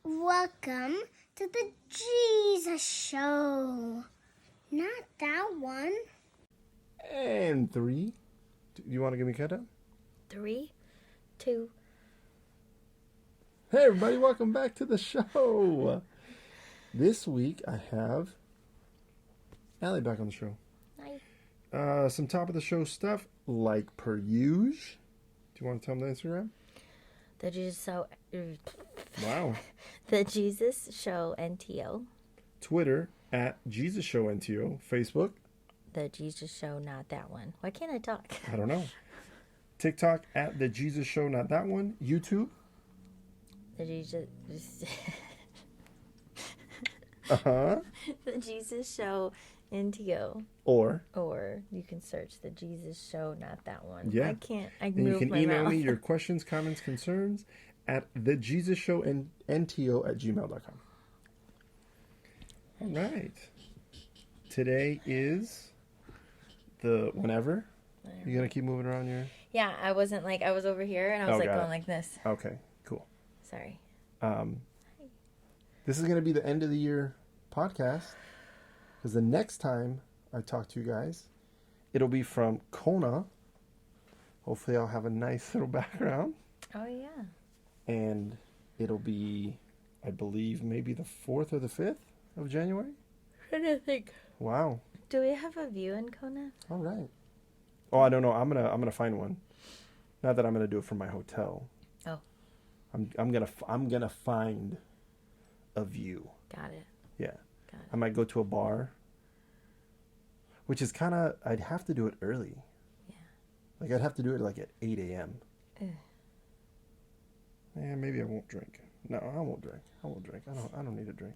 Welcome to the Jesus Show. Not that one. And 3. Do you want to give me a countdown? 3, 2. Hey everybody, welcome back to the show. This week I have Allie back on the show. Hi. Some top of the show stuff like per usual. Do you want to tell them the Instagram? The Jesus Show. Wow. The Jesus Show NTO. Twitter at Jesus Show NTO. Facebook. The Jesus Show, not that one. Why can't I talk? I don't know. TikTok at the Jesus Show, not that one. YouTube. The Jesus. The Jesus Show NTO. Or you can search the Jesus Show, not that one. Yeah. I can't. I and move you can my email mouth. me your questions, comments, concerns at thejesusshownto@gmail.com. All right. Today is the whenever. You gonna keep moving around your? Yeah, I wasn't like I was over here and I was like got going it. like this. Okay, cool. Sorry. This is gonna be the end of the year podcast because the next time I talk to you guys, it'll be from Kona. Hopefully, I'll have a nice little background. Oh yeah. And it'll be, I believe, maybe the 4th or the 5th of January. What do you think? Wow. Do we have a view in Kona? All right. Oh, I don't know. I'm gonna find one. Not that I'm gonna do it from my hotel. Oh. I'm gonna find a view. Got it. Yeah. Got it. I might go to a bar. Which is kind of, I'd have to do it early. Yeah. Like I'd have to do it like at 8 a.m. Ugh. Yeah, maybe I won't drink. No, I won't drink. I don't need a drink.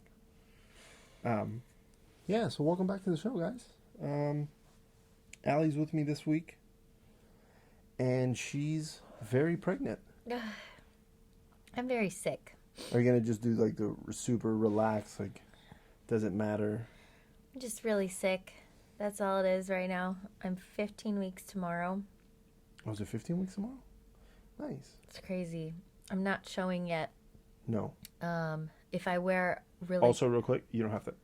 Yeah, so welcome back to the show, guys. Allie's with me this week. And she's very pregnant. I'm very sick. Are you going to just do like the super relaxed, like, doesn't matter? I'm just really sick. That's all it is right now. I'm 15 weeks tomorrow. Oh, is it 15 weeks tomorrow? Nice. It's crazy. I'm not showing yet. No. If I wear really... Also, real quick, you don't have to.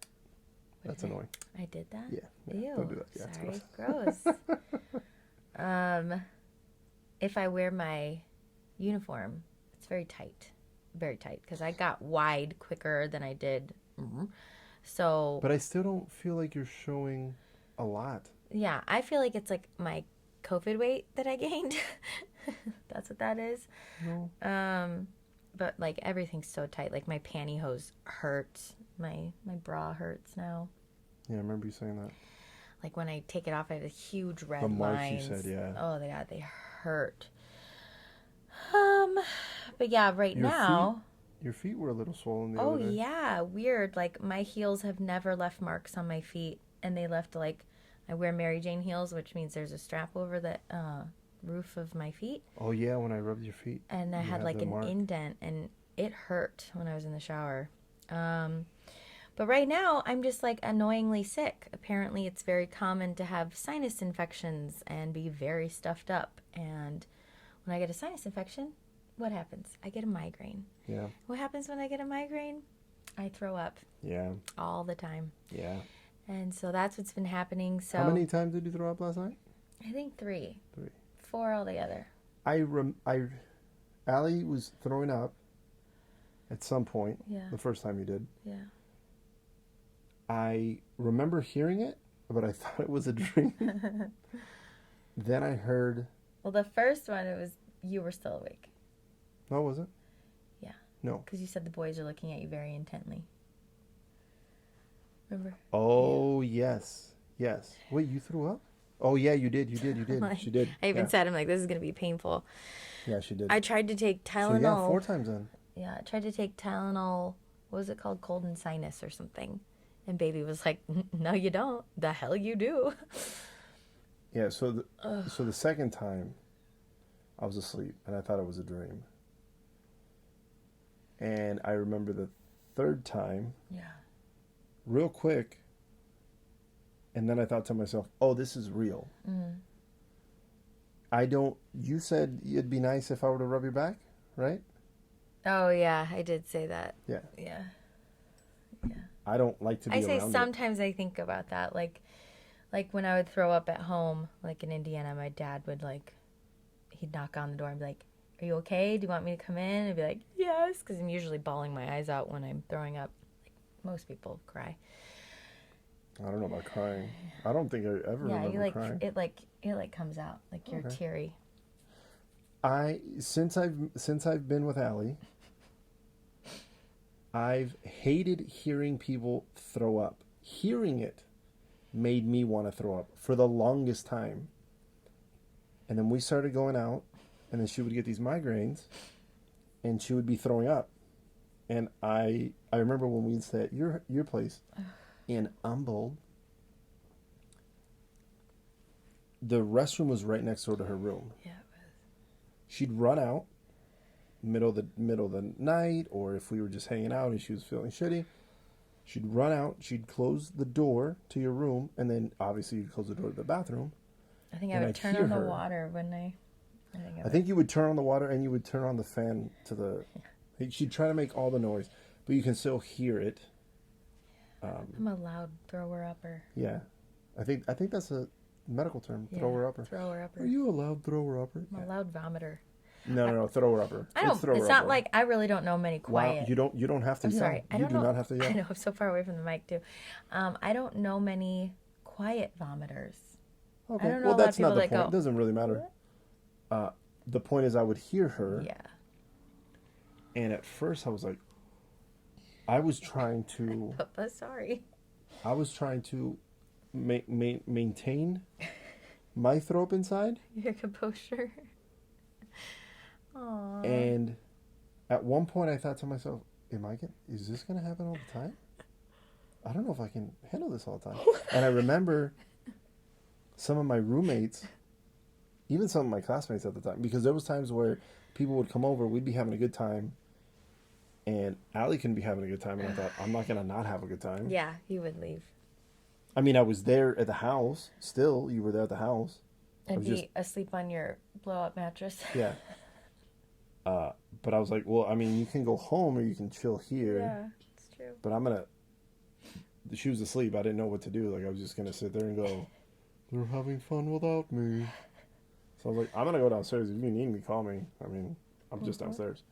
That's annoying. I did that? Yeah. Ew. Don't do that. Yeah, Sorry. it's Gross. If I wear my uniform, it's very tight. Very tight. Because I got wide quicker than I did. So... But I still don't feel like you're showing a lot. Yeah, I feel like it's like my COVID weight that I gained. That's what that is. No. But like everything's so tight. Like my pantyhose hurts. My bra hurts now. Yeah, I remember you saying that. Like when I take it off, I have a huge red The marks lines. you said, yeah. Oh, they hurt. But yeah, right now. Your feet were a little swollen the Oh other day. yeah, weird. Like my heels have never left marks on my feet, and they left like I wear Mary Jane heels, which means there's a strap over the roof of my feet. Oh yeah, when I rubbed your feet. And I had like an indent, and it hurt when I was in the shower. But right now, I'm just like annoyingly sick. Apparently, it's very common to have sinus infections and be very stuffed up. And when I get a sinus infection, what happens? I get a migraine. Yeah. What happens when I get a migraine? I throw up. Yeah. All the time. Yeah. And so that's what's been happening. So How many times did you throw up last night? I think 3. 3. 4 altogether. Allie was throwing up at some point. Yeah. The first time you did. Yeah. I remember hearing it, but I thought it was a dream. Then I heard... Well, the first one, it was you were still awake. No, was it? Yeah. No. Because you said the boys are looking at you very intently. Remember? Oh, yes. Yes. Wait, you threw up? Oh, yeah, you did. Like, She did. I even said, I'm like, this is going to be painful. Yeah, she did. I tried to take Tylenol. So, yeah, 4 times then. Yeah, I tried to take Tylenol. What was it called? Cold and sinus or something. And baby was like, no, you don't. The hell you do. Yeah, so the second time, I was asleep, and I thought it was a dream. And I remember the third time, real quick, and then I thought to myself, oh, this is real. You said it'd be nice if I were to rub your back, right? Oh yeah, I did say that. Yeah. Yeah. I don't like to be I say around it. sometimes I think about that. Like when I would throw up at home, like in Indiana, my dad would he'd knock on the door and be like, "Are you okay? Do you want me to come in?" And be like, "Yes," because I'm usually bawling my eyes out when I'm throwing up. Like most people cry. I don't know about crying. I don't think I ever Yeah, remember you crying. it comes out like you're Okay. teary. Since I've been with Allie, I've hated hearing people throw up. Hearing it made me want to throw up for the longest time. And then we started going out, and then she would get these migraines, and she would be throwing up. And I remember when we'd stay at your place in Humboldt, the restroom was right next door to her room. Yeah. She'd run out middle of the night, or if we were just hanging out and she was feeling shitty, she'd run out, she'd close the door to your room, and then obviously you'd close the door to the bathroom. I think I And would I'd turn hear on the her. water when I I think you would turn on the water and you would turn on the fan to the. She'd try to make all the noise, but you can still hear it. I'm a loud thrower upper. Yeah, I think that's a medical term, Yeah, thrower upper. Thrower upper. Are you a loud thrower upper? I'm a loud vomiter. No, thrower upper. I don't. thrower It's not upper. like I really don't know many quiet. Wow, you don't have to I'm yell. sorry. I You don't do know. not have to yell. I know. I'm so far away from the mic too. I don't know many quiet vomiters. Okay. I don't know Well, a lot of that's not people the that point. go, It doesn't really matter. The point is, I would hear her, Yeah. and at first I was like, I was trying to Sorry. maintain my throw up inside, Your composure. Aww. and at one point I thought to myself, is this gonna happen all the time? I don't know if I can handle this all the time. And I remember some of my roommates, even some of my classmates at the time, because there was times where people would come over, we'd be having a good time, and Allie couldn't be having a good time, and I thought, I'm not gonna not have a good time. Yeah, you would leave. I mean, I was there at the house. Still, you were there at the house. And was be just- asleep on your blow-up mattress. Yeah. But I was like, well, I mean, you can go home or you can chill here. Yeah, it's true. But I'm gonna. She was asleep. I didn't know what to do. Like I was just gonna sit there and go, they're having fun without me. So I was like, I'm gonna go downstairs. If you need me, call me. I mean, I'm just downstairs.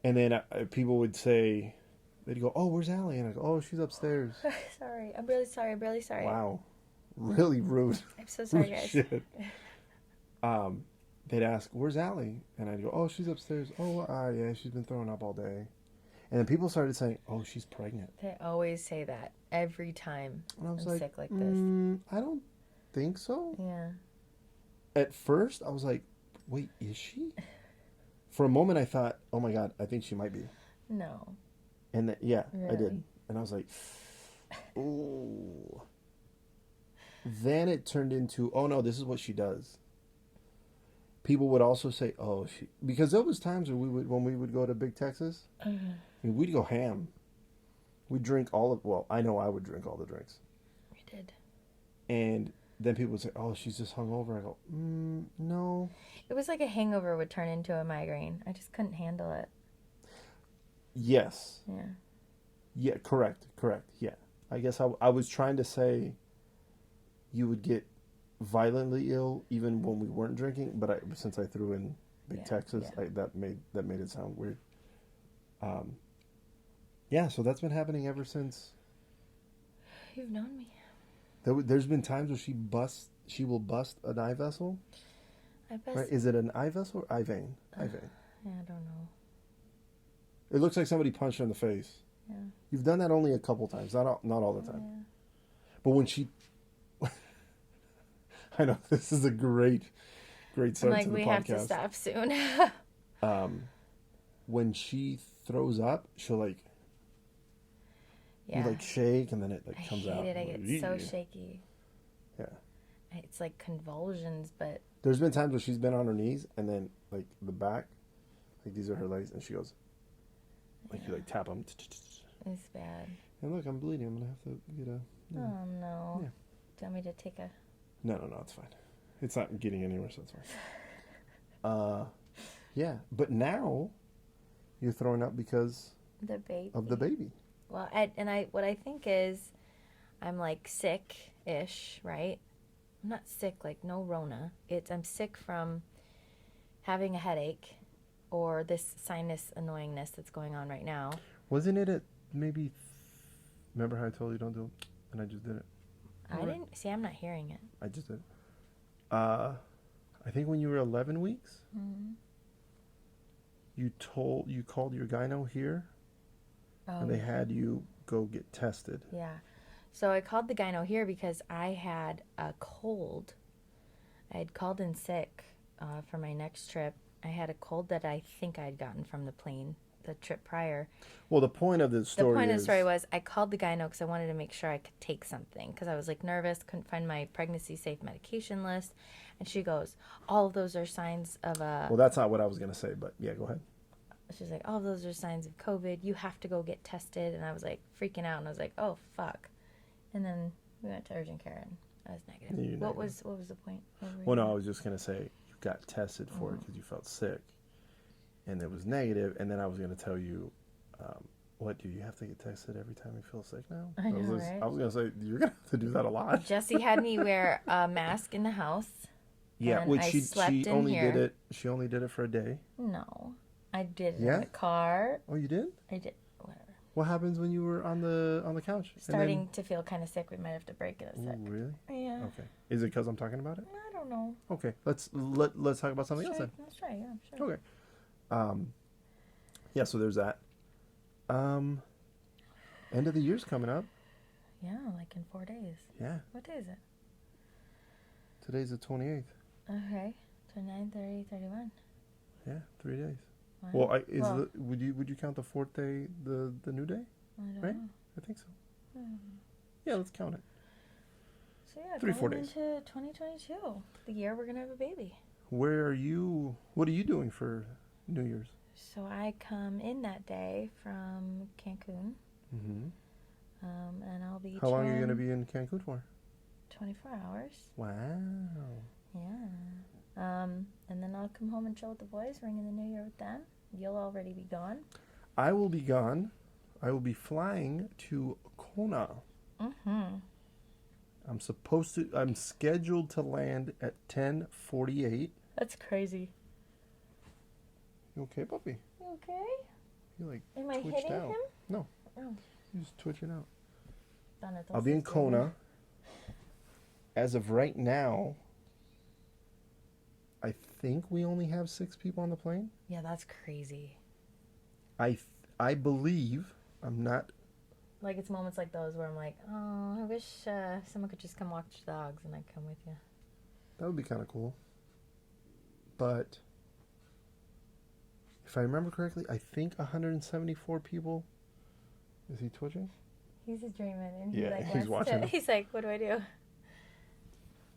And then people would say, they'd go, oh, where's Allie? And I go, oh, she's upstairs. Sorry. I'm really sorry. I'm really sorry. Wow, really rude. I'm so sorry, guys. Shit. They'd ask, where's Allie? And I'd go, oh, she's upstairs. Oh, yeah, she's been throwing up all day. And then people started saying, oh, she's pregnant. They always say that every time And I was I'm like, sick like this. I don't think so. Yeah. At first, I was like, wait, is she? For a moment, I thought, oh my God, I think she might be. No. And yeah, I Really? did. And I was like, ooh. Then it turned into, oh no, this is what she does. People would also say, oh, because there was times when we would go to Big Texas, I mean, we'd go ham. We'd drink I know I would drink all the drinks. You did. And then people would say, oh, she's just hungover. I go, no. It was like a hangover would turn into a migraine. I just couldn't handle it. Yes. Yeah. Yeah, correct. Yeah. I guess I was trying to say you would get violently ill even when we weren't drinking, but since I threw in Big Yeah, Texas, yeah. that made it sound weird. Yeah, so that's been happening ever since. You've known me. There's been times where she will bust an eye vessel. I bet. Right? Is it an eye vessel or eye vein? Eye vein. I don't know. It looks like somebody punched her in the face. Yeah. You've done that only a couple times, not all the time. Yeah. But when she, I know this is a great I'm start like, to the we podcast. have to stop soon. When she throws up, she'll yeah. you shake and then it I comes hate out. it. I get so Eee. shaky. Yeah. It's like convulsions, but There's been times where she's been on her knees and then like the back, like these are her legs, and she goes, like you tap them. it's bad. And look, I'm bleeding. I'm gonna have to get a. Oh no. Yeah. Do you want me to take a... No, it's fine. It's not getting anywhere, so it's fine. Yeah, but now You're throwing up because The baby. of the baby. Well, what I think is I'm like sick-ish, right? I'm not sick, like no Rona. I'm sick from having a headache or this sinus annoyingness that's going on right now. Wasn't it at maybe? Remember how I told you don't do it, and I just did it. I didn't see. I'm not hearing it. I just did it. I think when you were 11 weeks, Mm-hmm. you called your gyno here, and they had you go get tested. Yeah. So I called the gyno here because I had a cold. I had called in sick for my next trip. I had a cold that I think I'd gotten from the plane the trip prior. Well, the point of the story The point of the story was I called the gyno because I wanted to make sure I could take something because I was like nervous, couldn't find my pregnancy safe medication list. And she goes, all of those are signs of a... Well, that's not what I was going to say, but yeah, go ahead. She's like, all of those are signs of COVID. You have to go get tested. And I was like freaking out. And I was like, oh, fuck. And then we went to urgent care and I was negative. You're What negative. was the point? Well, no, I was just going to say you got tested for it because you felt sick, and it was negative, and then I was going to tell you, what, do you have to get tested every time you feel sick now? I know, right? I was going to say, you're going to have to do that a lot. Jesse had me wear a mask in the house. Yeah, and which I she slept in only here. did it. She only did it for a day. No. I did it Yeah? in the car. Oh, you did? I did. Whatever. What happens when you were on the couch? And Starting to feel kind of sick. We might have to break it a then, sec. ooh, really? Yeah. Okay. Is it because I'm talking about it? I don't know. Okay. Let's talk about something else then. Let's try. Yeah, sure. Okay. Yeah. So there's that. End of the year's coming up. Yeah, like in 4 days. Yeah. What day is it? Today's the 28th. Okay. 29, 30, 31. Yeah, 3 days. Wow. Well, Well, would you count the fourth day the new day? I don't right? know. I think so. Hmm. Yeah, let's count it. So yeah, 3-4 going days. into 2022, the year we're gonna have a baby. Where are you? What are you doing for New Year's? So I come in that day from Cancun, Mm-hmm. and I'll be. How long are you going to be in Cancun for? 24 hours. Wow. Yeah. And then I'll come home and chill with the boys, ring in the new year with them. You'll already be gone. I will be gone. I will be flying to Kona. Mm-hmm. I'm scheduled to land at 10:48. That's crazy. You okay, puppy? You okay? You like Am I twitched hitting out. him? No. Oh. You just twitching out. Done it, I'll be in sister. Kona. As of right now, I think we only have 6 people on the plane. Yeah, that's crazy. I believe, I'm not, Like, it's moments like those where I'm like, oh, I wish someone could just come watch the dogs and I'd come with you. that would be kind of cool. But if I remember correctly, I think 174 people. Is he twitching? He's just dreaming and Yeah, he's wants watching them. He's like, what do I do?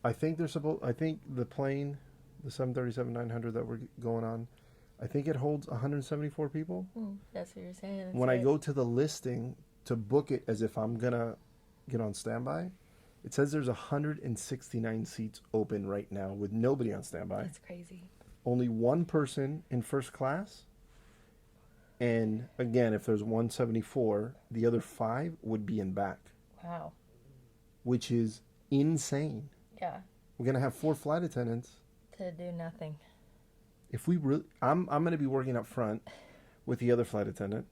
I think I think the plane, the 737-900 that we're going on, I think it holds 174 people. That's what you're saying. That's When I right. go to the listing to book it as if I'm gonna get on standby, it says there's 169 seats open right now with nobody on standby. That's crazy. Only one person in first class. And again, if there's 174, the other 5 would be in back, Wow. which is insane. Yeah. We're gonna have 4 flight attendants. To do nothing. If we really, I'm gonna be working up front with the other flight attendant.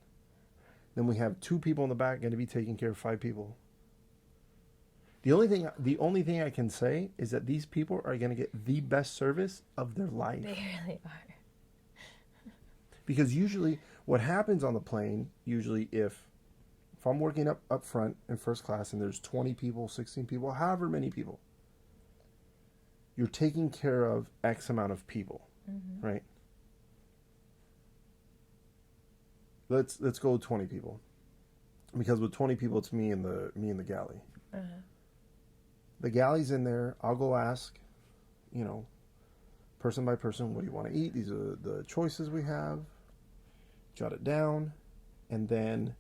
Then we have 2 people in the back going to be taking care of 5 people. The only thing I can say is that these people are going to get the best service of their life. They really are. Because usually what happens on the plane, if I'm working up front in first class and there's 20 people, 16 people, however many people, you're taking care of X amount of people, right? Let's go 20 people. Because with 20 people it's me and the galley. The galley's in there. I'll go ask, person by person, what do you want to eat? These are the choices we have. Jot it down. And then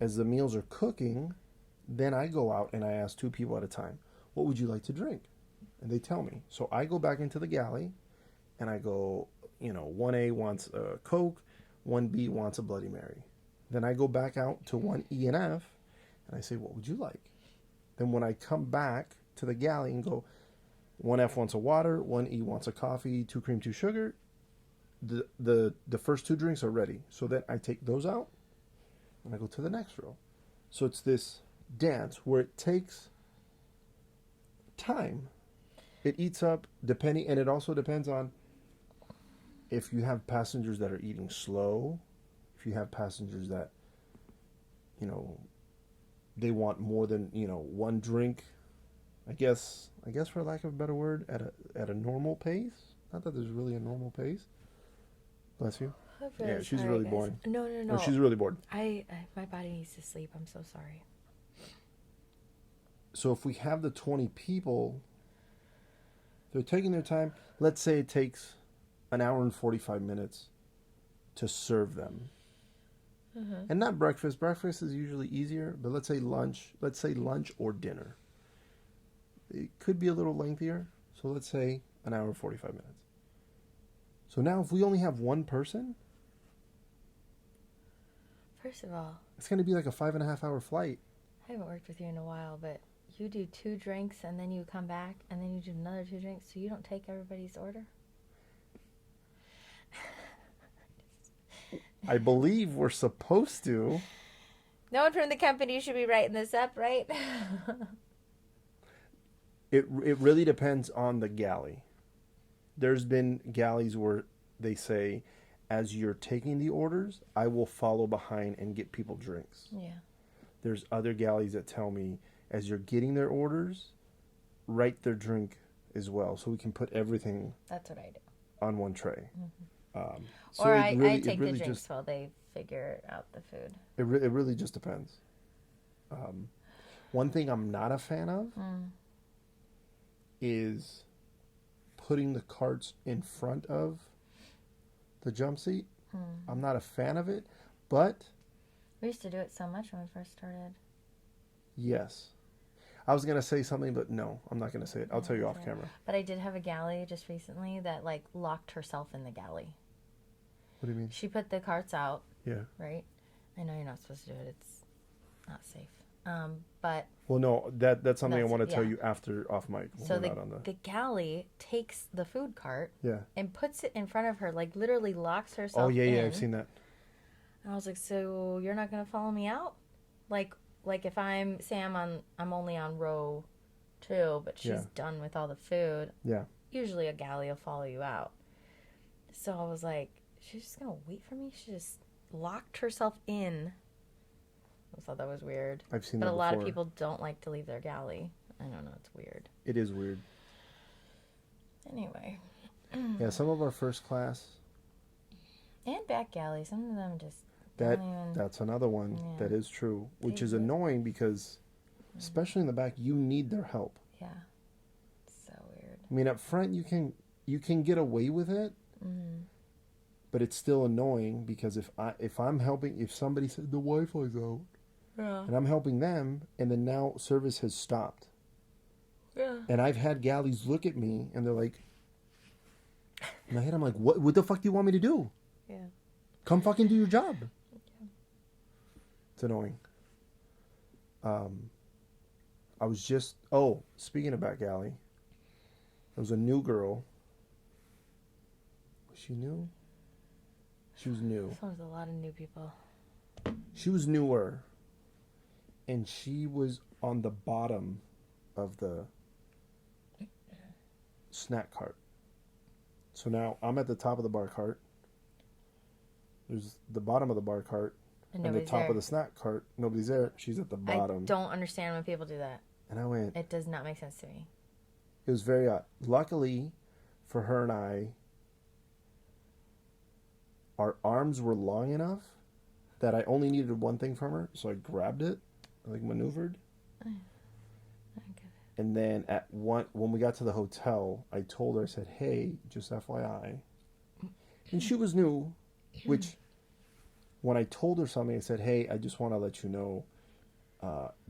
as the meals are cooking, then I go out and I ask 2 people at a time, what would you like to drink? And they tell me. So I go back into the galley and I go, 1A wants a Coke, 1B wants a Bloody Mary. Then I go back out to 1E and F, and I say, what would you like? Then when I come back to the galley and go, 1F wants a water, 1E wants a coffee, 2 cream, 2 sugar, the first 2 drinks are ready. So then I take those out, and I go to the next row. So it's this dance where it takes time. It eats up, depending, and it also depends on if you have passengers that are eating slow, if you have passengers that, they want more than, 1 drink, I guess for lack of a better word, at a normal pace. Not that there's really a normal pace. Bless you. I'm really Yeah, she's sorry, really guys. bored. No. Or she's really bored. My body needs to sleep. I'm so sorry. So if we have the 20 people, they're taking their time. Let's say it takes an hour and 45 minutes to serve them. And not breakfast. Breakfast is usually easier, but let's say lunch or dinner. It could be a little lengthier. So let's say an hour and 45 minutes. So now if we only have one person, First of all, it's going to be like a 5.5 hour flight. I haven't worked with you in a while, but you do 2 drinks and then you come back and then you do another 2 drinks, so you don't take everybody's order? I believe we're supposed to. No one from the company should be writing this up, right? It really depends on the galley. There's been galleys where they say, as you're taking the orders, I will follow behind and get people drinks. Yeah. There's other galleys that tell me, as you're getting their orders, write their drink as well, so we can put everything That's what I do. on one tray. So Or it I really- take it really the drinks just, while they figure out the food. it really just depends. One thing I'm not a fan of is putting the carts in front of the jump seat. I'm not a fan of it, but We used to do it so much when we first started. yes. I was going to say something, but no, I'm not going to say it. I'll tell you off camera. But I did have a galley just recently that locked herself in the galley. What do you mean? She put the carts out, Yeah. right? I know you're not supposed to do it. It's not safe. But Well, no, that's something I That's- want to tell yeah. you after off mic. When so we're not on the galley takes the food cart Yeah. and puts it in front of her, literally locks herself Oh, yeah, in. yeah, I've seen that. And I was like, so you're not going to follow me out? Like if I'm only on row 2, but she's Yeah. done with all the food. Yeah. Usually a galley will follow you out. So I was like, she's just going to wait for me? She just locked herself in. I thought that was weird. I've seen But that a lot of before. people don't like to leave their galley. I don't know, it's weird. It is weird. Anyway. Yeah, some of our first class, And back galley. Some of them just don't even... that's another one Yeah. that is true, which They is really- annoying because, especially in the back, you need their help. Yeah. So weird. I mean, up front, you can get away with it, but it's still annoying because if I'm helping, if somebody said the Wi-Fi's out, Yeah. and I'm helping them, and then now service has stopped, Yeah. and I've had galleys look at me and they're like, in my head, I'm like, what the fuck do you want me to do? Yeah. Come fucking do your job. It's annoying. I was just, speaking of back alley, there was a new girl. Was she new? She was new. So there's a lot of new people. She was newer. And she was on the bottom of the snack cart. So now I'm at the top of the bar cart. There's the bottom of the bar cart. And And the nobody's top there. of the snack cart. Nobody's there. She's at the bottom. I don't understand when people do that. And I went, It does not make sense to me. it was very odd. Luckily for her and I, our arms were long enough that I only needed one thing from her. So I grabbed it, maneuvered. I get it. And then when we got to the hotel, I told her, I said, hey, just FYI. And she was new, which when I told her something, I said, hey, I just want to let you know,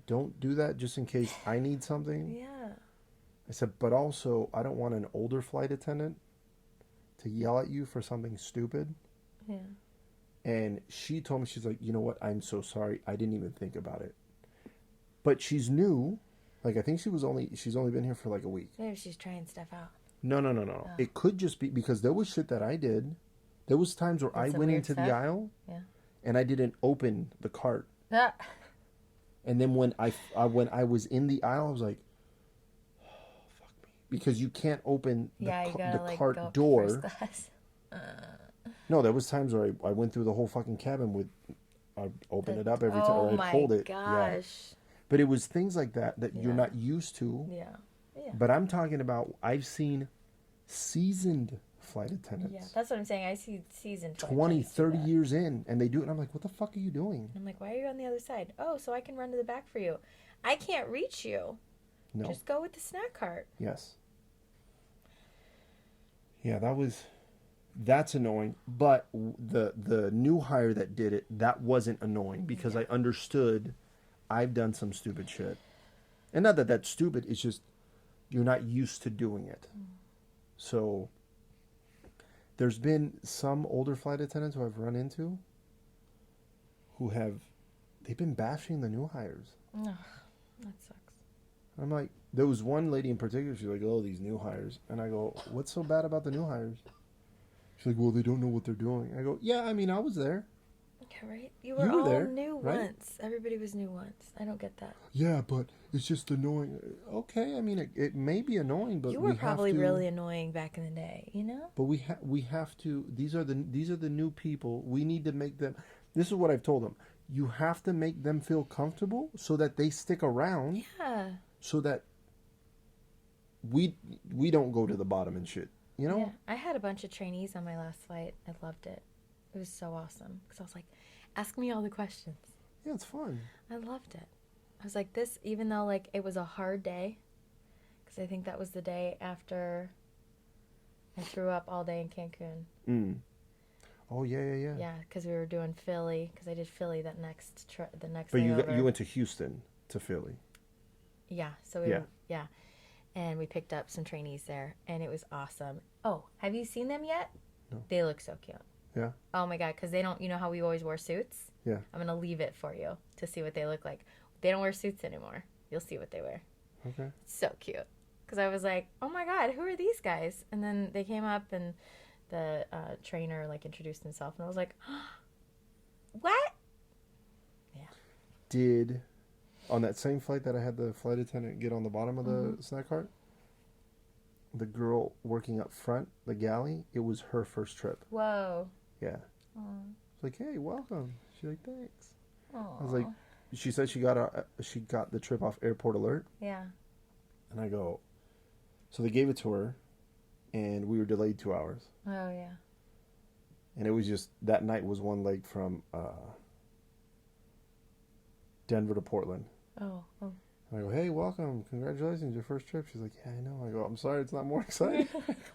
don't do that just in case I need something. Yeah. I said, but also, I don't want an older flight attendant to yell at you for something stupid. Yeah. And she told me, she's like, you know what? I'm so sorry. I didn't even think about it. But she's new. Like, I think she's only been here for like a week. Maybe she's trying stuff out. No. Oh. It could just be because there was shit that I did. There was times where Did I some went weird into the stuff? aisle Yeah. and I didn't open the cart. Ah. And then when I was in the aisle, I was like, oh, fuck me. Because you can't open the, Yeah, you gotta like cart go up to door. first class. No, there was times where I went through the whole fucking cabin with, I'd open it up every time, Oh or I'd my hold it. gosh. Yeah. But it was things like that you're Yeah. not used to. Yeah. Yeah. But I'm talking about, I've seen seasoned flight Yeah, attendants, that's what I'm saying. I see seasoned 20, 30 years. years in, and they do it, and I'm like, what the fuck are you doing? I'm like, why are you on the other side? Oh, so I can run to the back for you. I can't reach you. No. Just go with the snack cart. Yes. Yeah, that's annoying. But the new hire that did it, that wasn't annoying because I understood I've done some stupid shit. And not that that's stupid, it's just you're not used to doing it. So there's been some older flight attendants who I've run into who they've been bashing the new hires. Ugh, that sucks. I'm like, there was one lady in particular, she's like, oh, these new hires. And I go, what's so bad about the new hires? She's like, well, they don't know what they're doing. I go, yeah, I mean, I was there. Yeah, right? You were all there, new right? once. Everybody was new once. I don't get that. Yeah, but it's just annoying. Okay, I mean, it may be annoying, but You we were probably have to, really annoying back in the day, you know? But we have to. These are the new people. We need to make them. This is what I've told them. You have to make them feel comfortable so that they stick around. Yeah. So that we don't go to the bottom and shit. You know? Yeah. I had a bunch of trainees on my last flight. I loved it. It was so awesome. Because I was like, ask me all the questions. Yeah, it's fun. I loved it. I was like, this, even though like it was a hard day, because I think that was the day after I threw up all day in Cancun. Mm. Oh yeah. Yeah, because we were doing Philly, because I did Philly the next But layover. you went to Houston to Philly. Yeah, so yeah. And we picked up some trainees there, and it was awesome. Oh, have you seen them yet? No. They look so cute. Yeah. Oh my God, because they don't, you know how we always wore suits? Yeah. I'm going to leave it for you to see what they look like. They don't wear suits anymore. You'll see what they wear. Okay. So cute. Because I was like, oh my God, who are these guys? And then they came up, and the trainer like introduced himself, and I was like, what? Yeah. Did on that same flight that I had the flight attendant get on the bottom of the snack cart, the girl working up front, the galley, it was her first trip. Whoa. Yeah. Aw. It's like, hey, welcome. She's like, thanks. Aw. I was like, she said she got the trip off Airport Alert, Yeah. and I go, so they gave it to her, and we were delayed 2 hours, Oh, yeah. and it was just that night was one leg from Denver to Portland. Oh. I go, hey, welcome, congratulations, your first trip. She's like, yeah, I know. I go, I'm sorry, it's not more exciting.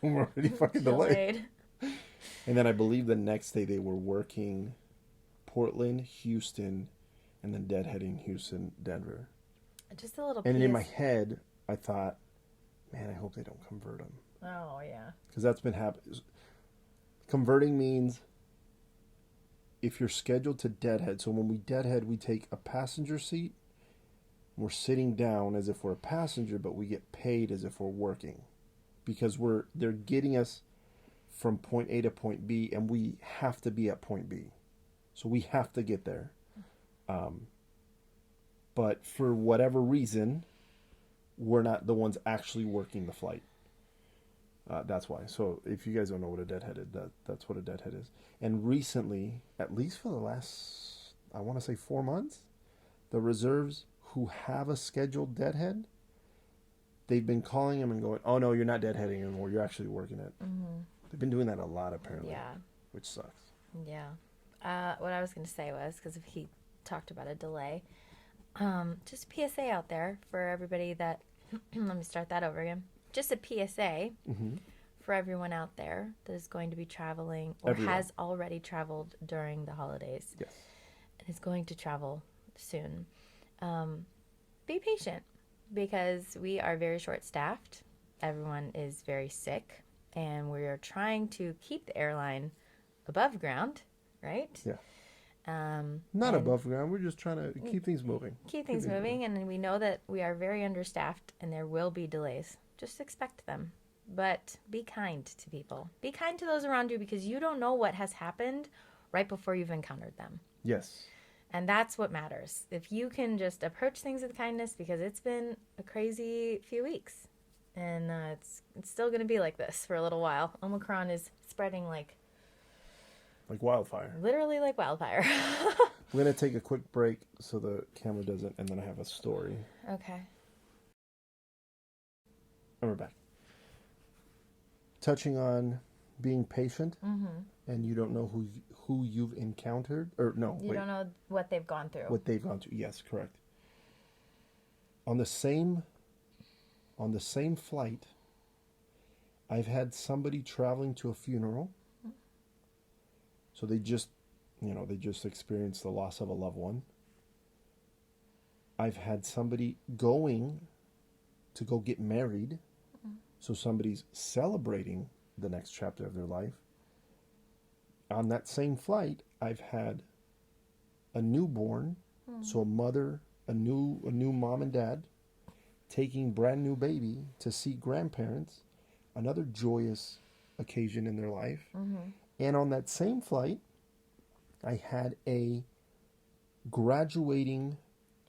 I'm already fucking delayed. And then I believe the next day they were working Portland, Houston, and then deadheading Houston, Denver. Just a little And piece. in my head, I thought, man, I hope they don't convert them. Oh, yeah. Because that's been happening. Converting means if you're scheduled to deadhead. So when we deadhead, we take a passenger seat. We're sitting down as if we're a passenger, but we get paid as if we're working. Because they're getting us from point A to point B, and we have to be at point B. So we have to get there. But for whatever reason, we're not the ones actually working the flight. That's why. So if you guys don't know what a deadhead is, that's what a deadhead is. And recently, at least for the last, I want to say 4 months, the reserves who have a scheduled deadhead, they've been calling them and going, oh no, you're not deadheading anymore. You're actually working it. Mm-hmm. They've been doing that a lot apparently. Yeah. Which sucks. Yeah. What I was going to say was, because if he talked about a delay, just a PSA out there for everybody that, let me start that over again. Just a PSA Mm-hmm. for everyone out there that is going to be traveling or Everyone. has already traveled during the holidays Yes. and is going to travel soon. Be patient because we are very short staffed. Everyone is very sick, and we are trying to keep the airline above ground right? Yeah. and Not above ground. We're just trying to keep things moving. keep things moving, and we know that we are very understaffed and there will be delays. Just expect them. But be kind to people. Be kind to those around you because you don't know what has happened right before you've encountered them. Yes. And that's what matters. If you can just approach things with kindness, because it's been a crazy few weeks. And it's still going to be like this for a little while. Omicron is spreading like wildfire. literally like wildfire. We're going to take a quick break so the camera doesn't, and then I have a story. Okay. And we're back. Touching on being patient, and you don't know who you've encountered, or no, You wait, don't know what they've gone through. what they've gone through. Yes, correct. On the same flight, I've had somebody traveling to a funeral. So they just experienced the loss of a loved one. I've had somebody going to go get married. So somebody's celebrating the next chapter of their life. On that same flight, I've had a newborn, so a mother, a new mom and dad, taking brand new baby to see grandparents, another joyous occasion in their life. And on that same flight, I had a graduating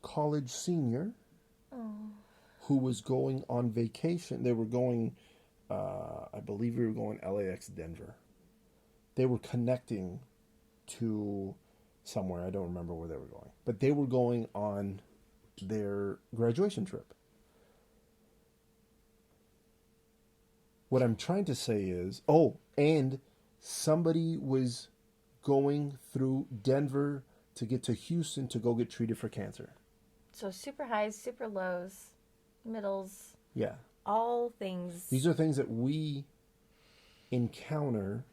college senior who was going on vacation. They were going, I believe we were going LAX Denver. They were connecting to somewhere. I don't remember where they were going. But they were going on their graduation trip. What I'm trying to say is, and somebody was going through Denver to get to Houston to go get treated for cancer. So super highs, super lows, middles, Yeah. all things. These are things that we encounter.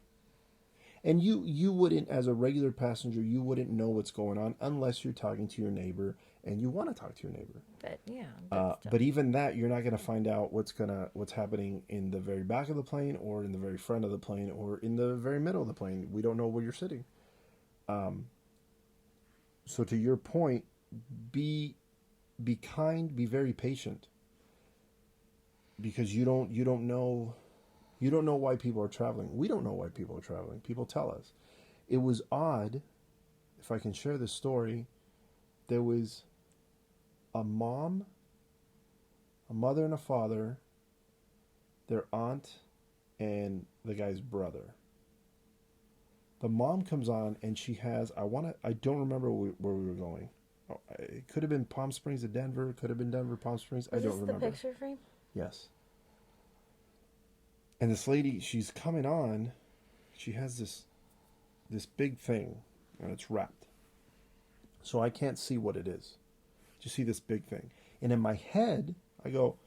And you wouldn't, as a regular passenger, you wouldn't know what's going on unless you're talking to your neighbor and you want to talk to your neighbor. But yeah. But even that, you're not going to find out what's happening in the very back of the plane or in the very front of the plane or in the very middle of the plane. We don't know where you're sitting. So to your point, be kind, be very patient, because you don't know why people are traveling. We don't know why people are traveling. People tell us. It was odd. If I can share this story, there was a mother and a father, their aunt, and the guy's brother. The mom comes on and she has, I don't remember where we were going. It could have been Palm Springs to Denver. It could have been Denver, Palm Springs. I don't remember. Is this the picture frame? Yes. And this lady, she's coming on. She has this big thing, and it's wrapped. So I can't see what it is. Just see this big thing. And in my head, I go,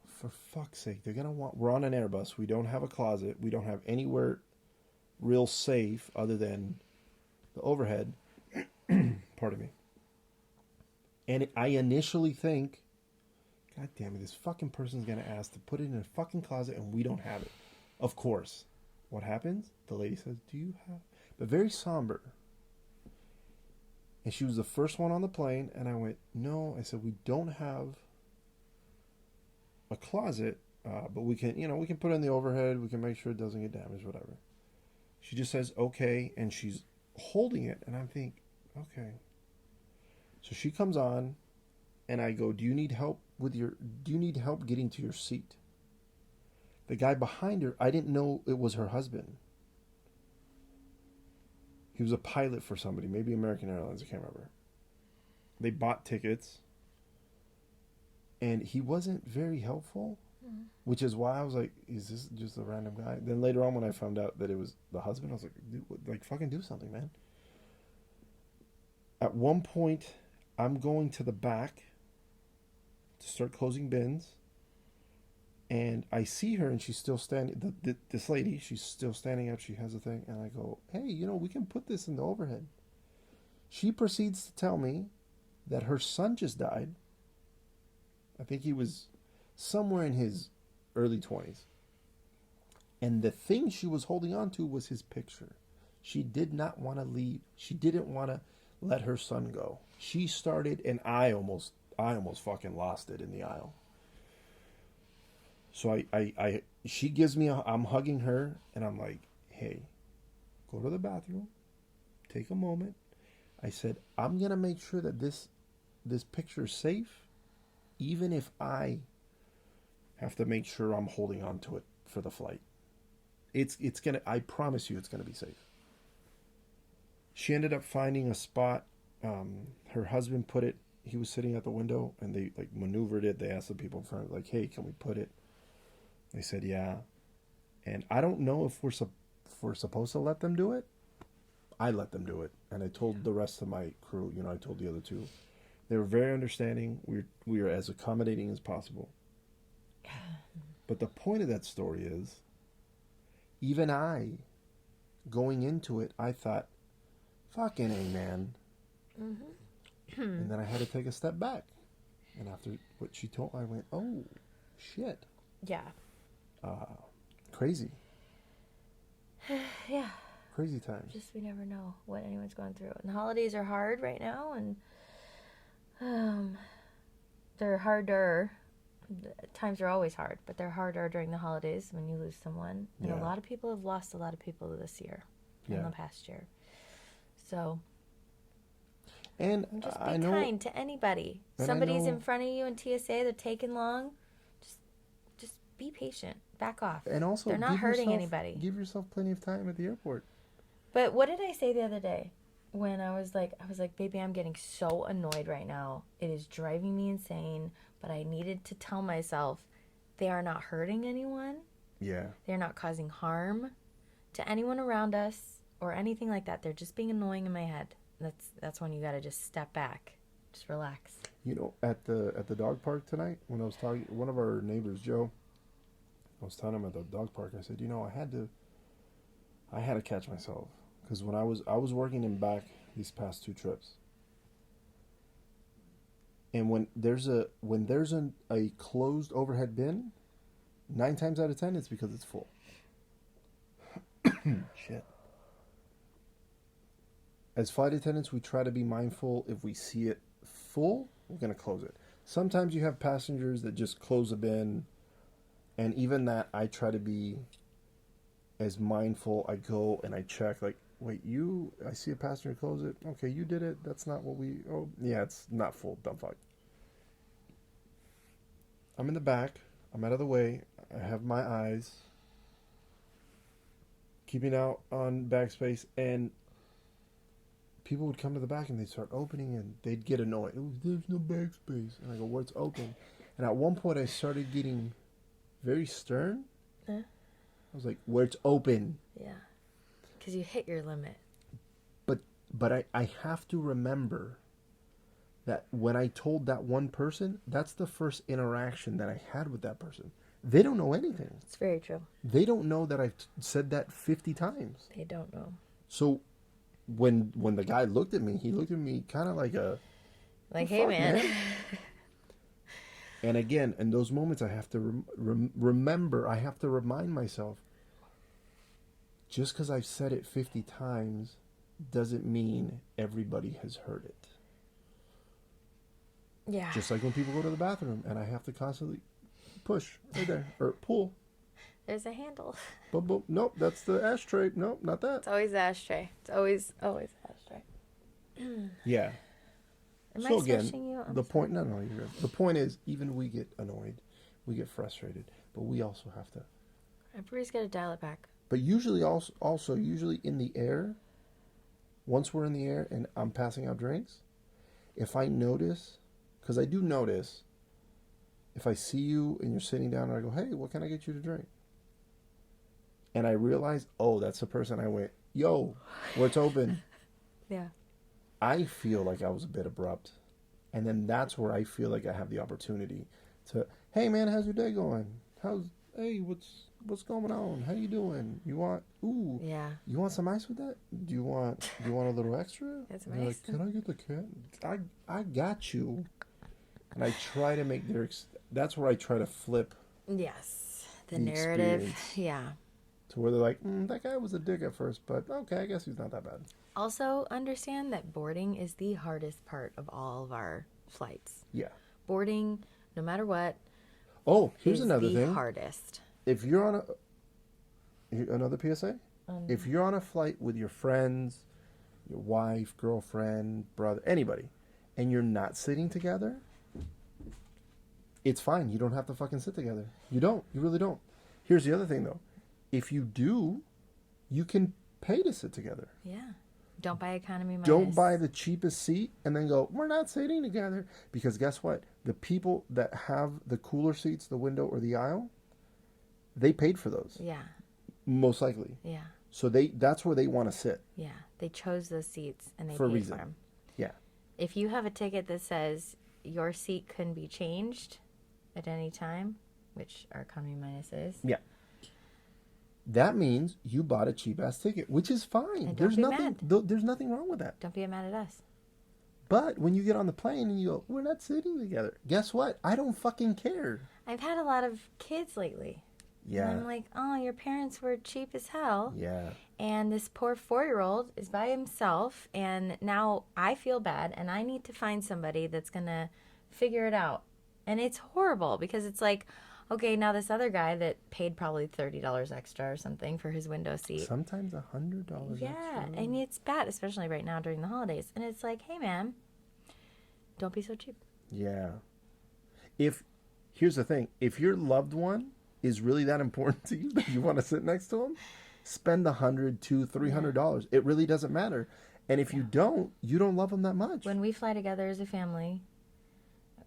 for fuck's sake, we're on an Airbus. We don't have a closet. We don't have anywhere real safe other than the overhead. Pardon me. And I initially think, God damn it, this fucking person's going to ask to put it in a fucking closet and we don't have it. Of course. What happens? The lady says, do you have... But very somber. And she was the first one on the plane, and I went, no. I said, we don't have a closet, but we can put it in the overhead. We can make sure it doesn't get damaged, whatever. She just says, okay, and she's holding it, and I think, okay. So she comes on, and I go, do you need help getting to your seat? The guy behind her, I didn't know it was her husband. He was a pilot for somebody, maybe American Airlines, I can't remember. They bought tickets, and he wasn't very helpful, which is why I was like, is this just a random guy? Then later on when I found out that it was the husband, I was like, dude, fucking do something, man. At one point, I'm going to the back to start closing bins, and I see her, and she's still standing. This lady, she's still standing up. She has a thing, and I go, hey, we can put this in the overhead. She proceeds to tell me that her son just died. I think he was somewhere in his early 20s. And the thing she was holding on to was his picture. She did not want to leave. She didn't want to let her son go. She started, and I almost fucking lost it in the aisle. So she gives me I'm hugging her, and I'm like, hey, go to the bathroom, take a moment. I said, I'm gonna make sure that this picture is safe, even if I have to make sure I'm holding on to it for the flight. It's gonna, I promise you, it's gonna be safe. She ended up finding a spot. Her husband put it. He was sitting at the window, and they like maneuvered it. They asked the people in front, like, "Hey, can we put it?" They said, "Yeah." And I don't know if we're supposed to let them do it. I let them do it, and I told the rest of my crew. I told the other two. They were very understanding. We were as accommodating as possible. But the point of that story is, even I, going into it, I thought, fucking A, man. Mm-hmm. And then I had to take a step back. And after what she told, I went, oh, shit. Yeah. Crazy. Yeah. Crazy times. Just we never know what anyone's going through. And the holidays are hard right now, and they're harder. Times are always hard, but they're harder during the holidays when you lose someone. And a lot of people have lost a lot of people this year, in the past year. So, and just be kind to anybody. Somebody's in front of you in TSA, they're taking long. Just be patient. Back off. And also, they're not hurting anybody. Give yourself plenty of time at the airport. But what did I say the other day? When I was like, baby, I'm getting so annoyed right now. It is driving me insane. But I needed to tell myself they are not hurting anyone. Yeah. They're not causing harm to anyone around us or anything like that. They're just being annoying in my head. That's when you got to just step back. Just relax. At the dog park tonight, when I was talking, one of our neighbors, Joe, I was telling him at the dog park, I said, I had to catch myself. Because when I was working in back these past 2 trips. And when there's a closed overhead bin, 9 times out of 10 it's because it's full. Shit. As flight attendants, we try to be mindful. If we see it full, we're gonna close it. Sometimes you have passengers that just close a bin, and even that I try to be as mindful. I go and I check, like, wait, I see a passenger close it. Okay, you did it. That's not what it's not full. Dumb fuck. I'm in the back. I'm out of the way. I have my eyes. Keeping out on backspace. And people would come to the back and they'd start opening and they'd get annoyed. Oh, there's no backspace. And I go, well, it's open. And at one point I started getting very stern. I was like, where it's open. Yeah. Because you hit your limit. But I have to remember that when I told that one person, that's the first interaction that I had with that person. They don't know anything. It's very true. They don't know that I've said that 50 times. They don't know. So when the guy looked at me, he looked at me kind of like hey, man. And again, in those moments, I have to remember, I have to remind myself, just because I've said it 50 times doesn't mean everybody has heard it. Yeah. Just like when people go to the bathroom and I have to constantly push right there or pull. There's a handle. Boom, boom. Nope, that's the ashtray. Nope, not that. It's always the ashtray. It's always ashtray. Yeah. Am so I again, swishing you? the point. No, you're good. The point is, even we get annoyed, we get frustrated, but we also have to. Everybody's got to dial it back. But usually, also usually in the air. Once we're in the air and I'm passing out drinks, if I notice, because I do notice, if I see you and you're sitting down and I go, hey, what can I get you to drink? And I realize, oh, that's the person. I went, yo, where it's open. Yeah. I feel like I was a bit abrupt. And then that's where I feel like I have the opportunity to, hey, man, how's your day going? Hey, what's going on? How you doing? You want some ice with that? Do you want a little extra? That's nice. Like, can I get the can? I got you. And I try to make that's where I try to flip. Yes. The narrative. Experience. Yeah. to where they're like, that guy was a dick at first, but okay, I guess he's not that bad. Also, understand that boarding is the hardest part of all of our flights. Yeah. Boarding, no matter what, Oh, here's is another the thing. hardest. If you're on another PSA, if you're on a flight with your friends, your wife, girlfriend, brother, anybody, and you're not sitting together, it's fine. You don't have to fucking sit together. You don't. You really don't. Here's the other thing, though. If you do, you can pay to sit together. Yeah. Don't buy economy minus. Don't buy the cheapest seat and then go, we're not sitting together. Because guess what? The people that have the cooler seats, the window or the aisle, they paid for those. Yeah. Most likely. Yeah. So that's where they want to sit. Yeah. They chose those seats and they For a paid reason. for them. Yeah. If you have a ticket that says your seat can be changed at any time, which our economy minus is, Yeah. That means you bought a cheap ass ticket, which is fine. And There's don't be nothing. There's nothing wrong with that. don't be mad at us. But when you get on the plane and you go, we're not sitting together. Guess what? I don't fucking care. I've had a lot of kids lately. Yeah. And I'm like, oh, your parents were cheap as hell. Yeah. And this poor 4-year-old is by himself. And now I feel bad. And I need to find somebody that's going to figure it out. And it's horrible because it's like, okay, now this other guy that paid probably $30 extra or something for his window seat. Sometimes $100 Yeah. extra. And it's bad, especially right now during the holidays. And it's like, hey, man, don't be so cheap. Yeah. Here's the thing. If your loved one is really that important to you that you want to sit next to them, spend $100, $200, $300. It really doesn't matter. And if you don't love them that much. When we fly together as a family,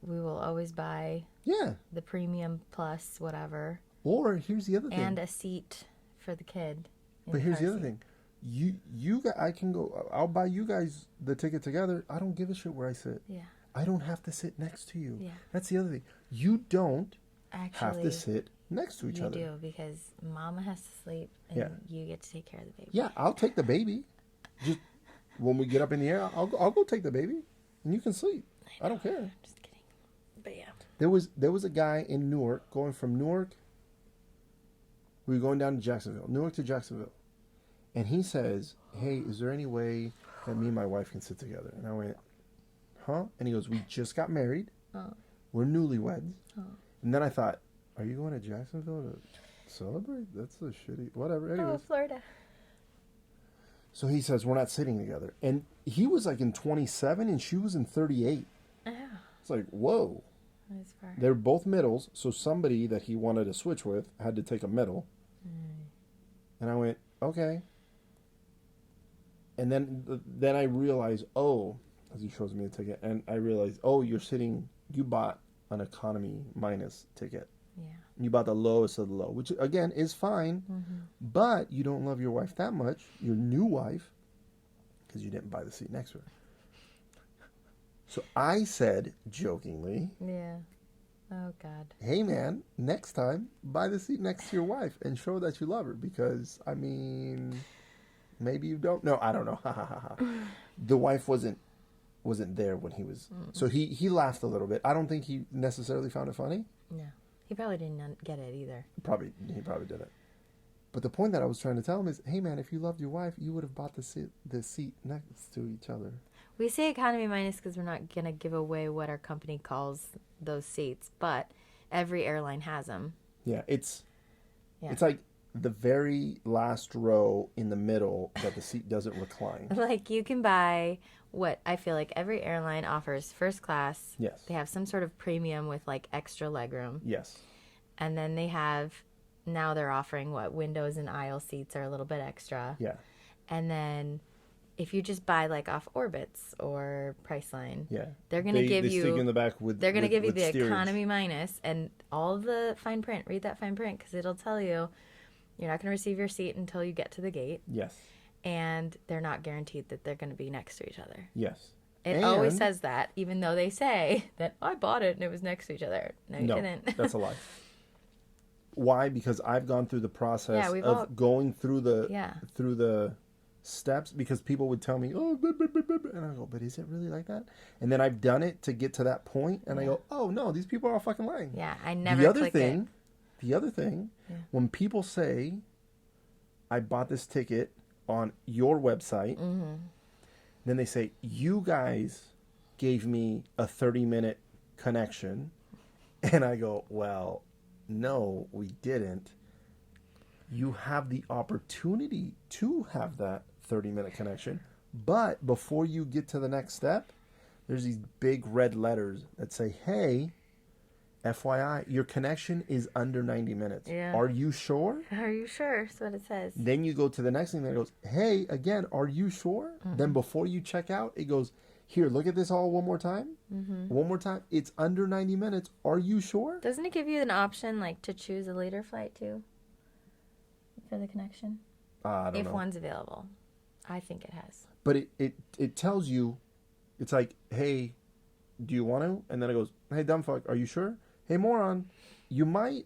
we will always buy Yeah. the premium plus whatever Or here's the other thing. and a seat for the kid. in But here's car the other seat. thing. I can go. I'll buy you guys the ticket together. I don't give a shit where I sit. Yeah. I don't have to sit next to you. Yeah. That's the other thing. You don't have Actually, to sit next to each you other. do because mama has to sleep and Yeah. you get to take care of the baby. Yeah, I'll take the baby. Just when we get up in the air, I'll go take the baby, and you can sleep. I don't care. Just kidding. But yeah. There was a guy in Newark going from Newark. We were going down to Jacksonville, Newark to Jacksonville, and he says, "Hey, is there any way that me and my wife can sit together?" And I went, "Huh?" And he goes, "We just got married. Oh. We're newlyweds." Oh. And then I thought, "Are you going to Jacksonville to celebrate? That's a shitty whatever." Oh, Anyways, Florida. so he says we're not sitting together, and he was like in 27 and she was in 38. Oh, It's like, whoa. that's far. They're both middles, so somebody that he wanted to switch with had to take a middle. And I went, okay. And then I realized, as he shows me a ticket, and I realized, you bought an economy minus ticket. Yeah. You bought the lowest of the low, which again is fine, but you don't love your wife that much, your new wife, because you didn't buy the seat next to her. So I said, jokingly, Yeah. Oh, God. hey man, next time buy the seat next to your wife and show that you love her, because I mean, maybe you don't. No, I don't know. The wife wasn't there when he was. So he laughed a little bit. I don't think he necessarily found it funny. No. He probably didn't get it either. He probably didn't. But the point that I was trying to tell him is, hey man, if you loved your wife, you would have bought the seat next to each other. We say economy minus because we're not going to give away what our company calls those seats, but every airline has them. Yeah, it's Yeah. like the very last row in the middle that the seat doesn't recline. Like you can buy what I feel like every airline offers first class. Yes. They have some sort of premium with like extra legroom. Yes. And then now they're offering what windows and aisle seats are a little bit extra. Yeah. And then if you just buy like off Orbitz or Priceline, Yeah. they're going to give they stick you in the back with. They're going to give you with the steerage. economy minus and all the fine print. Read that fine print because it'll tell you you're not going to receive your seat until you get to the gate. Yes. And they're not guaranteed that they're going to be next to each other. Yes. It always And- says that, even though they say that I bought it and it was next to each other. No, you didn't. That's a lie. Why? Because I've gone through the process Yeah, we've of all- going through the Yeah. through the steps, because people would tell me, "Oh," and I go, "But is it really like that?" And then I've done it to get to that point, and I go, "Oh no, these people are all fucking lying." Yeah, I never The other click thing, it. the other thing, Yeah. when people say, I bought this ticket on your website. Mm-hmm. Then they say, you guys gave me a 30-minute connection. And I go, well, no, we didn't. You have the opportunity to have that 30-minute connection. But before you get to the next step, there's these big red letters that say, hey, FYI, your connection is under 90 minutes. Yeah. Are you sure? Are you sure? That's what it says. Then you go to the next thing that goes, hey, again, are you sure? Then before you check out, it goes, here, look at this all one more time. One more time. It's under 90 minutes. Are you sure? Doesn't it give you an option like to choose a later flight too? For the connection? I don't If know. one's available. I think it has. But it tells you, it's like, hey, do you want to? And then it goes, hey, dumb fuck, are you sure? Hey, moron, you might.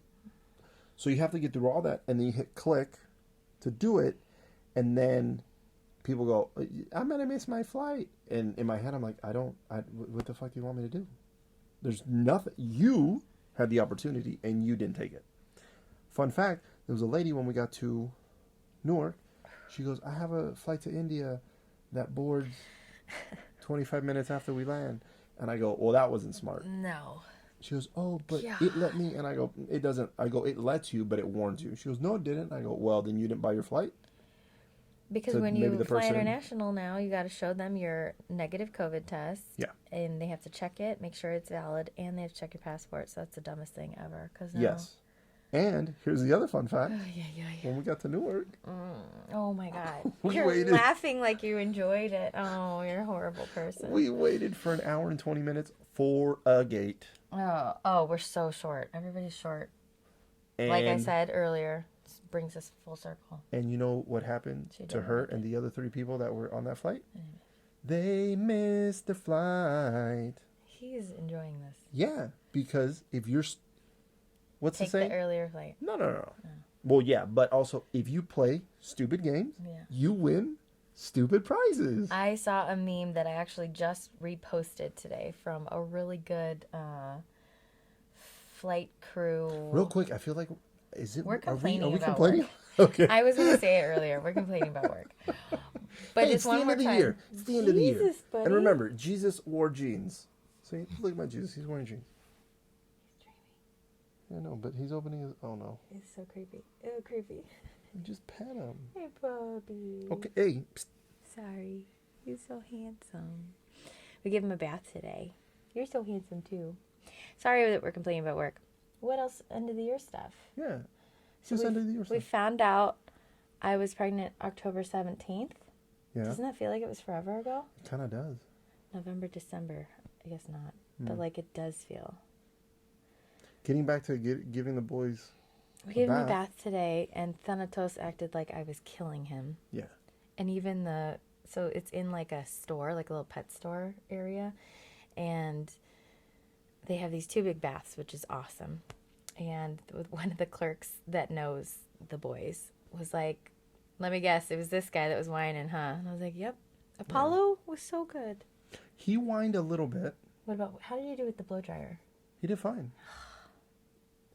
So you have to get through all that, and then you hit click to do it, and then people go, I'm going to miss my flight. And in my head, I'm like, what the fuck do you want me to do? There's nothing. You had the opportunity, and you didn't take it. Fun fact, there was a lady when we got to Newark, she goes, I have a flight to India that boards 25 minutes after we land. And I go, well, that wasn't smart. No. She goes, oh, but Yeah. it let me. And I go, it doesn't. I go, it lets you, but it warns you. She goes, no, it didn't. I go, well, then you didn't buy your flight? Because So when maybe you the fly person- international now, you got to show them your negative COVID test. Yeah. And they have to check it, make sure it's valid, and they have to check your passport. So that's the dumbest thing ever. Cause now, Yes. And here's the other fun fact. Yeah. When we got to Newark, Oh my God. We You're waited. laughing like you enjoyed it. Oh, you're a horrible person. we waited for an hour and 20 minutes for a gate. Oh, we're so short. Everybody's short. And, Like I said earlier, this brings us full circle. And you know what happened She to didn't her like and the other 3 people that were on that flight? Mm-hmm. They missed the flight. He's enjoying this. Yeah, because if you're... What's Take the saying? the earlier flight. No. Well, yeah, but also if you play stupid games, Yeah. you win stupid prizes. I saw a meme that I actually just reposted today from a really good flight crew. Real quick, I feel like We're complaining are we about complaining? work. Okay. I was going to say it earlier. We're complaining about work. But Hey, just it's the one end more of the time. year. It's the end of the year. Jesus, buddy. And remember, Jesus wore jeans. See, look at my Jesus. He's wearing jeans. I know, but he's opening his... Oh, no. It's so creepy. Oh, creepy. Just pet him. Hey, Bobby. Okay, hey. Psst. Sorry. He's so handsome. We gave him a bath today. You're so handsome, too. Sorry that we're complaining about work. What else? End of the year stuff. Yeah. So Just end of the year we stuff. found out I was pregnant October 17th. Yeah, Doesn't that feel like it was forever ago? it kind of does. November, December. I guess not. Hmm. But like it does feel. Getting back to giving the boys... We gave him a bath. bath today, and Thanatos acted like I was killing him. Yeah. And even so it's in like a store, like a little pet store area. And they have these 2 big baths, which is awesome. And one of the clerks that knows the boys was like, let me guess, it was this guy that was whining, huh? And I was like, yep. Apollo was so good. He whined a little bit. What about, how did you do with the blow dryer? He did fine.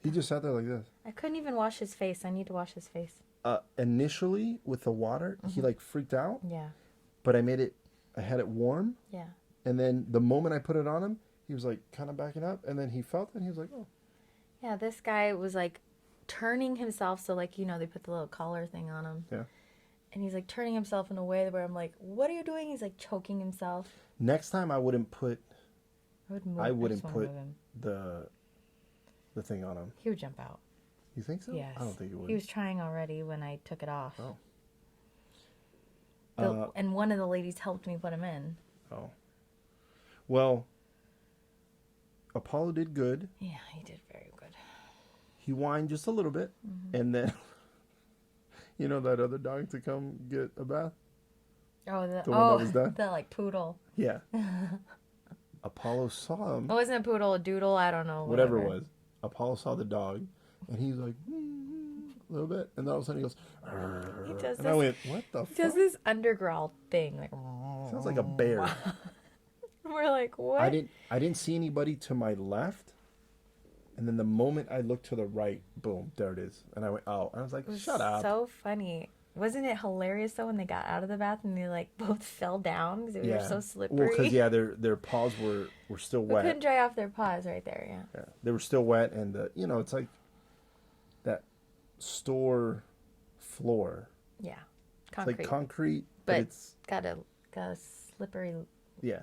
He just sat there like this. I couldn't even wash his face. I need to wash his face. Initially, with the water, he like freaked out. Yeah. But I had it warm. Yeah. And then the moment I put it on him, he was like kind of backing up. And then he felt it and he was like, oh. Yeah, this guy was like turning himself. So like, they put the little collar thing on him. Yeah. And he's like turning himself in a way where I'm like, what are you doing? He's like choking himself. Next time I wouldn't put I wouldn't just wanna put move him. the thing on him. He would jump out. You think so? Yes. I don't think he would. He was trying already when I took it off. Oh. And one of the ladies helped me put him in. Oh. Well, Apollo did good. Yeah, he did very good. He whined just a little bit. Mm-hmm. And then, that other dog to come get a bath? Oh, The one that was done? the like poodle. Yeah. Apollo saw him. It wasn't a poodle, a doodle, I don't know. Whatever it was. Apollo saw the dog. And he was like, a little bit. And then all of a sudden he goes, "Arr." He does and I this- went, what the He does fuck? this underground thing, like. Sounds like a bear. We're like, what? I didn't see anybody to my left. And then the moment I looked to the right, boom, there it is. And I went, oh. And I was like, It was shut up. So funny. Wasn't it hilarious though when they got out of the bath and they like both fell down because they were so Well, slippery? because their paws were still We wet. couldn't dry off their paws right there. Yeah. Yeah, they were still wet, and it's like that store floor. Yeah. It's Concrete. like concrete, But but it's got a slippery. yeah.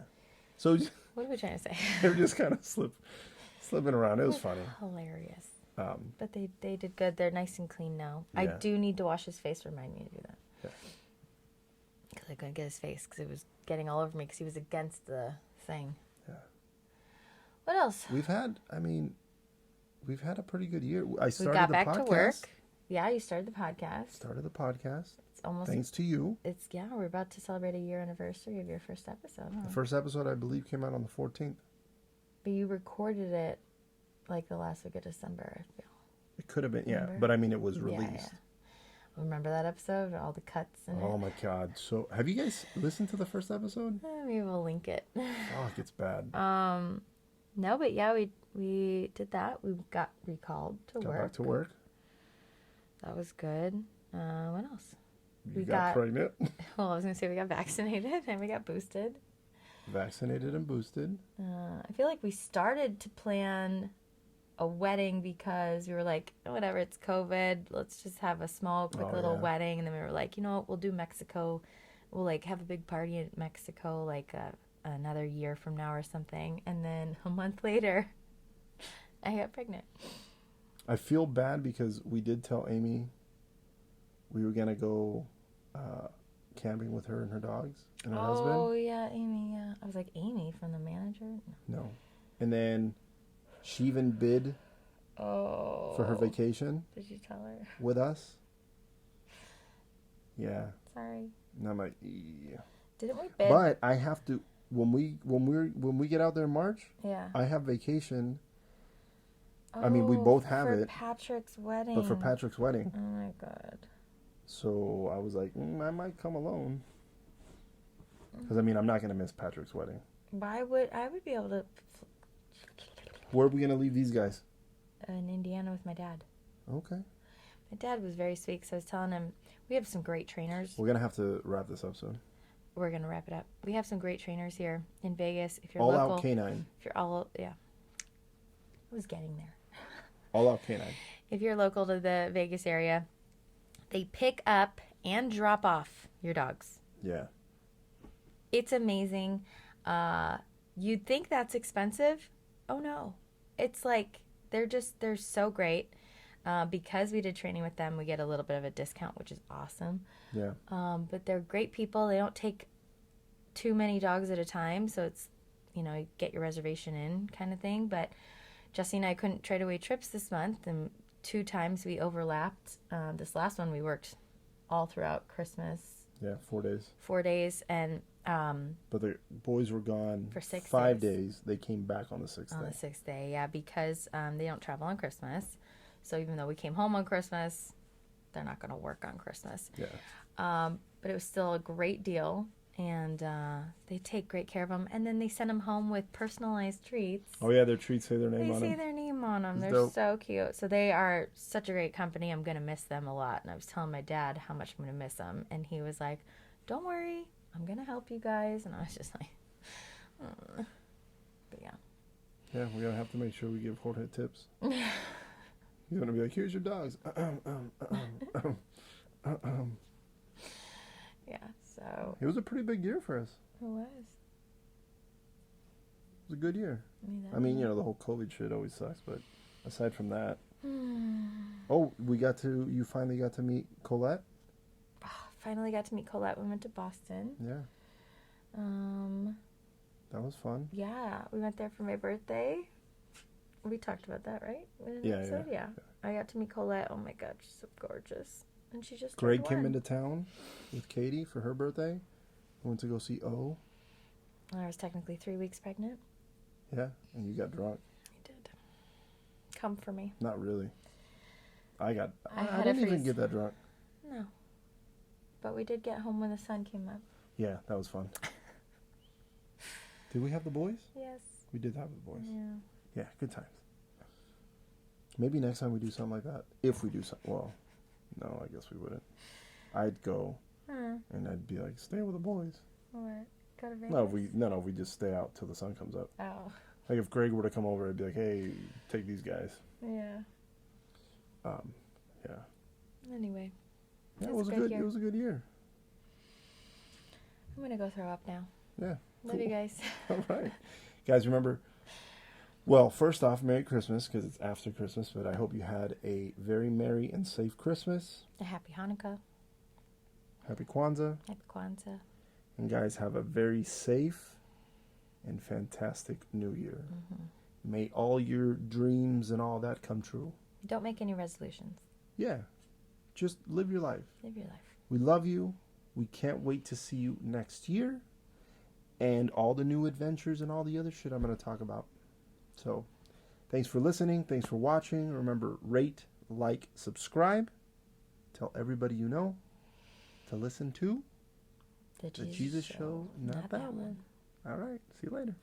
So What are we trying to say? they were just kind of slipping around. It was funny. Hilarious. Um, But they did good. They're nice and clean now. I Yeah. do need to wash his face. Remind me to do that. Yeah. Because I couldn't get his face because it was getting all over me because he was against the thing. Yeah. What else? we've had a pretty good year. I We started got the back podcast. to work. Yeah, you started the podcast. Started the podcast. It's almost. Thanks to you. We're about to celebrate a year anniversary of your first episode. Huh? The first episode, I believe, came out on the 14th. But you recorded it like the last week of December. I feel. It could have been, yeah. Remember? But I mean, it was Yeah, released. yeah. Remember that episode? All the cuts in Oh it. my God! So, have you guys listened to the first episode? Maybe we'll link it. Fuck, it's bad. No, but yeah, we did that. We got recalled to Got work. back to work. That was good. What else? You We got got- pregnant, Well, I was gonna say we got vaccinated and we got boosted. vaccinated, and boosted. I feel like we started to plan a wedding because we were like, "Oh, whatever, it's COVID. Let's just have a small, quick Oh, little yeah. wedding. And then we were like, you know what? We'll do Mexico. We'll like have a big party in Mexico, like another year from now or something. And then a month later, I got pregnant. I feel bad because we did tell Amy we were gonna go camping with her and her dogs and her Oh husband. yeah, Amy. Yeah, I was like Amy from the manager. No, and then she even bid Oh. for her vacation Did you tell her? with us. Yeah, Sorry. and I'm like, yeah. Didn't we bid? But I have to when we get out there in March. Yeah. I have vacation, I mean, we both have for it, Patrick's wedding. but for Patrick's wedding. Oh my god. So I was like, I might come alone. Because I mean, I'm not gonna miss Patrick's wedding. Why would I would be able to Where are we gonna leave these guys? in Indiana with my dad. Okay. My dad was very sweet because I was telling him we have some great trainers. We're gonna have to wrap this up soon. We're gonna wrap it up. We have some great trainers here in Vegas. If you're All local, out canine. if you're all yeah, I was getting there. All out canine. If you're local to the Vegas area, they pick up and drop off your dogs. Yeah. It's amazing. You'd think that's expensive. Oh no. It's like they're so great. Because we did training with them, we get a little bit of a discount, which is awesome. Yeah. But they're great people. They don't take too many dogs at a time, so it's you get your reservation in kind of thing. But Jesse and I couldn't trade away trips this month, and 2 times we overlapped. This last one we worked all throughout Christmas, Yeah. 4 days. 4 days, and But the boys were gone For 6 5 days. days. They came back on the 6th on day. the 6th day, yeah, because they don't travel on Christmas. So even though we came home on Christmas, they're not going to work on Christmas. Yeah. But it was still a great deal, and they take great care of them. And then they send them home with personalized treats. Oh yeah, their treats say their name They on say them. their name on them. It's They're dope. so cute. So they are such a great company. I'm going to miss them a lot. And I was telling my dad how much I'm going to miss them. And he was like, don't worry. I'm going to help you guys. And I was just like, but yeah. Yeah, we're gonna have to make sure we give Jorge tips. He's gonna be like, "Here's your dogs." Yeah. So It was a pretty big year for us. it was. It was a good year. that I mean, was- the whole COVID shit always sucks, but aside from that, oh, you finally got to meet Colette. Finally got to meet Colette. We went to Boston. Yeah, that was fun. Yeah, we went there for my birthday. We talked about that, right? In an Yeah, episode? Yeah. I got to meet Colette. Oh my god, she's so gorgeous. And she just Greg turned came 1. into town with Katie for her birthday. We went to go see O. I was technically 3 weeks pregnant. Yeah, and you got drunk. I did. Come for me. Not really. I had a didn't even freeze. get that drunk. No. But we did get home when the sun came up. Yeah, that was fun. Did we have the boys? Yes. We did have the boys. Yeah. Yeah, good times. Maybe next time we do something like that. If we do something. Well, no, I guess we wouldn't. I'd go Huh. and I'd be like, stay with the boys. What? Go to Vegas? No, we just stay out till the sun comes up. Oh. Like if Greg were to come over, I'd be like, hey, take these guys. Yeah. Yeah. Anyway. Yeah, it It's was a a good good. year. It was a good year. I'm gonna go throw up now. Yeah. Love you guys. All right, guys. Remember. Well, first off, Merry Christmas because it's after Christmas. But I hope you had a very merry and safe Christmas. A happy Hanukkah. Happy Kwanzaa, Happy Kwanzaa. and guys, have a very safe and fantastic New Year. May all your dreams and all that come true. Don't make any resolutions. Yeah, just live your life. Live your life. We love you. We can't wait to see you next year. And all the new adventures and all the other shit I'm going to talk about. So, thanks for listening. Thanks for watching. Remember, rate, like, subscribe. Tell everybody you know to listen to The The Jesus Show, not that one. All right. See you later.